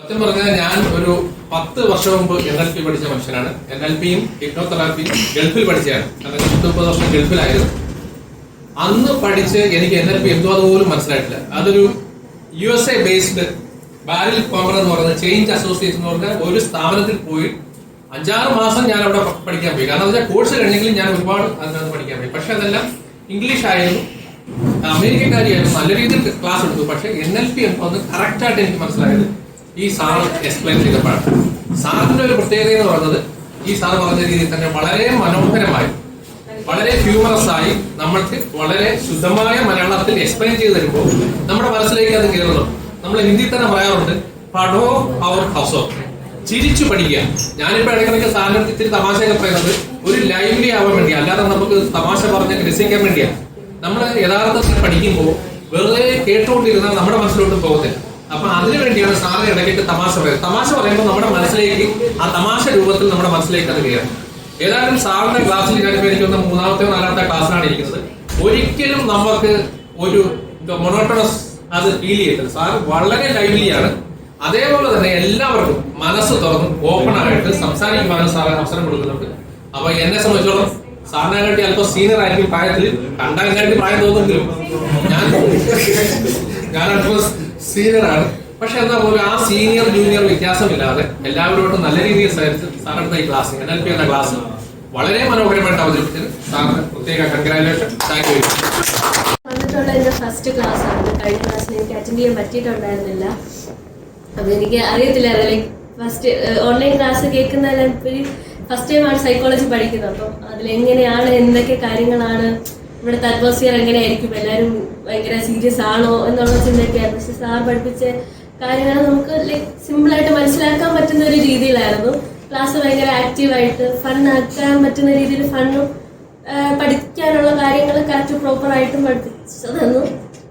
സത്യം പറഞ്ഞാൽ ഞാൻ ഒരു 10 വർഷം മുമ്പ് NLP പഠിച്ച മനുഷ്യനാണ്. NLPയും ഹിപ്നോതെറാപ്പിയും ഗൾഫിൽ പഠിച്ചതാണ്. 30 വർഷം ഗൾഫിലായിരുന്നു. അന്ന് പഠിച്ച് എനിക്ക് NLP എന്തോ അതുപോലും മനസ്സിലായിട്ടില്ല. അതൊരു USA ബേസ്ഡ് ബാരിൽ കോമർ എന്ന് പറയുന്ന ചേഞ്ച് അസോസിയേഷൻ എന്ന് പറഞ്ഞ ഒരു സ്ഥാപനത്തിൽ പോയി 5-6 മാസം ഞാൻ അവിടെ പഠിക്കാൻ പോയി. കാരണം വെച്ചാൽ കോഴ്സ് കഴിഞ്ഞെങ്കിലും ഞാൻ ഒരുപാട് അതിനകത്ത് പഠിക്കാൻ പോയി. പക്ഷെ അതെല്ലാം ഇംഗ്ലീഷ് ആയിരുന്നു, അമേരിക്കക്കാരിയായിരുന്നു, നല്ല രീതിയിൽ ക്ലാസ് എടുത്തു. പക്ഷെ NLP എന്തോ അത് കറക്റ്റായിട്ട് എനിക്ക് മനസ്സിലായത് ഈ സാർ എക്സ്പ്ലെയിൻ ചെയ്തപ്പോഴാണ്. സാറിന്റെ ഒരു പ്രത്യേകത എന്ന് പറയുന്നത് ഈ സാർ പറഞ്ഞ രീതിയിൽ തന്നെ വളരെ മനോഹരമായി, വളരെ ഹ്യൂമറസ് ആയി നമ്മൾക്ക് വളരെ ശുദ്ധമായ മലയാളത്തിൽ എക്സ്പ്ലെയിൻ ചെയ്ത് തരുമ്പോൾ നമ്മുടെ മനസ്സിലേക്ക് അത് കയറുന്നു. നമ്മൾ ഹിന്ദി തന്നെ പറയാറുണ്ട്, പഠോ അവർ ഹസോ, ചിരിച്ചു പഠിക്കുക. ഞാനിപ്പോ ഇടയ്ക്കിടയ്ക്ക് സാറിന് ഇത്തിരി തമാശയൊക്കെ പറയുന്നത് ഒരു ലൈവ്ലി ആവാൻ വേണ്ടിയാ, അല്ലാതെ നമുക്ക് തമാശ പറഞ്ഞ് രസിക്കാൻ വേണ്ടിയാ. നമ്മൾ യഥാർത്ഥത്തിൽ പഠിക്കുമ്പോൾ വെറുതെ കേട്ടുകൊണ്ടിരുന്നാൽ നമ്മുടെ മനസ്സിലോട്ട് പോകുന്നില്ല. അപ്പൊ അതിനു വേണ്ടിയാണ് സാറിന് ഇടയ്ക്ക് തമാശ പറയുന്നത്. തമാശ പറയുമ്പോൾ നമ്മുടെ മനസ്സിലേക്ക് ആ തമാശ രൂപത്തിൽ നമ്മുടെ മനസ്സിലേക്ക് അത് കയറും. ഏതായാലും സാറിന്റെ ക്ലാസ്സിൽ ഞാനിപ്പോ എനിക്കൊന്ന് 3-ാമത്തെയോ 4-ാമത്തെ ക്ലാസ്സിലാണ് ഇരിക്കുന്നത്. ഒരിക്കലും നമുക്ക് ഒരു മൊണോട്ടണസ് അത് ഫീൽ ചെയ്തില്ല. സാർ വളരെ ലൈവ്ലിയാണ്. അതേപോലെ തന്നെ എല്ലാവർക്കും മനസ്സ് തുറന്ന് ഓപ്പൺ ആയിട്ട് സംസാരിക്കുവാനും സാറ് അവസരം കൊടുക്കുന്നുണ്ട്. അപ്പൊ എന്നെ സംബന്ധിച്ചോളം സാറിനെക്കാട്ടി അല്പം സീനിയർ ആയിരിക്കും പ്രായത്തിൽ, കണ്ടാൽ പ്രായം തോന്നുമെങ്കിലും ഞാൻ അല്പം സീനിയർ ആണ്. പക്ഷെ എന്താ പോലും ആ സീനിയർ ജൂനിയർ വ്യത്യാസമില്ലാതെ എല്ലാവരോടും നല്ല രീതിയിൽ സാറെടുത്ത ഈ ക്ലാസ് NLP എന്ന ക്ലാസ് വളരെ മനോഹരമായിട്ട് അവതരിപ്പിച്ചത് സാറിന് പ്രത്യേക കൺഗ്രാജുലേഷൻ. Thank you. വന്നിട്ടുള്ള എന്റെ ഫസ്റ്റ് ക്ലാസ് ആണ്. കഴിഞ്ഞ ക്ലാസ്സിൽ എനിക്ക് അറ്റൻഡ് ചെയ്യാൻ പറ്റിയിട്ടുണ്ടായിരുന്നില്ല. അപ്പൊ എനിക്ക് അറിയത്തില്ലായിരുന്നു, ലൈക്ക് ഫസ്റ്റ് ഓൺലൈൻ ക്ലാസ് കേൾക്കുന്നതിലുപരി ഫസ്റ്റ് ടൈമാണ് സൈക്കോളജി പഠിക്കുന്നത്. അപ്പം അതിലെങ്ങനെയാണ്, എന്തൊക്കെ കാര്യങ്ങളാണ്, ഇവിടുത്തെ അറ്റ്മോസ്ഫിയർ എങ്ങനെയായിരിക്കും, എല്ലാവരും ഭയങ്കര സീരിയസ് ആണോ എന്നുള്ള ചിന്തയൊക്കെയായിരുന്നു. പക്ഷെ സാർ പഠിപ്പിച്ച കാര്യങ്ങൾ നമുക്ക് ലൈക്ക് സിമ്പിളായിട്ട് മനസ്സിലാക്കാൻ പറ്റുന്ന ഒരു രീതിയിലായിരുന്നു. ക്ലാസ് ഭയങ്കര ആക്റ്റീവായിട്ട് ഫണ്ണാക്കാൻ പറ്റുന്ന രീതിയിൽ ഫണ്ണും പഠിക്കാനുള്ള കാര്യങ്ങൾ കറക്റ്റ് പ്രോപ്പറായിട്ടും പഠിപ്പിച്ചു തന്നു.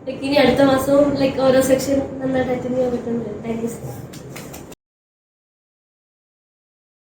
ലൈക്ക് ഇനി അടുത്ത മാസവും ലൈക്ക് ഓരോ സെക്ഷൻ നന്നായിട്ട് അറ്റൻഡ് ചെയ്യാൻ പറ്റുന്നുണ്ട്. Thank you.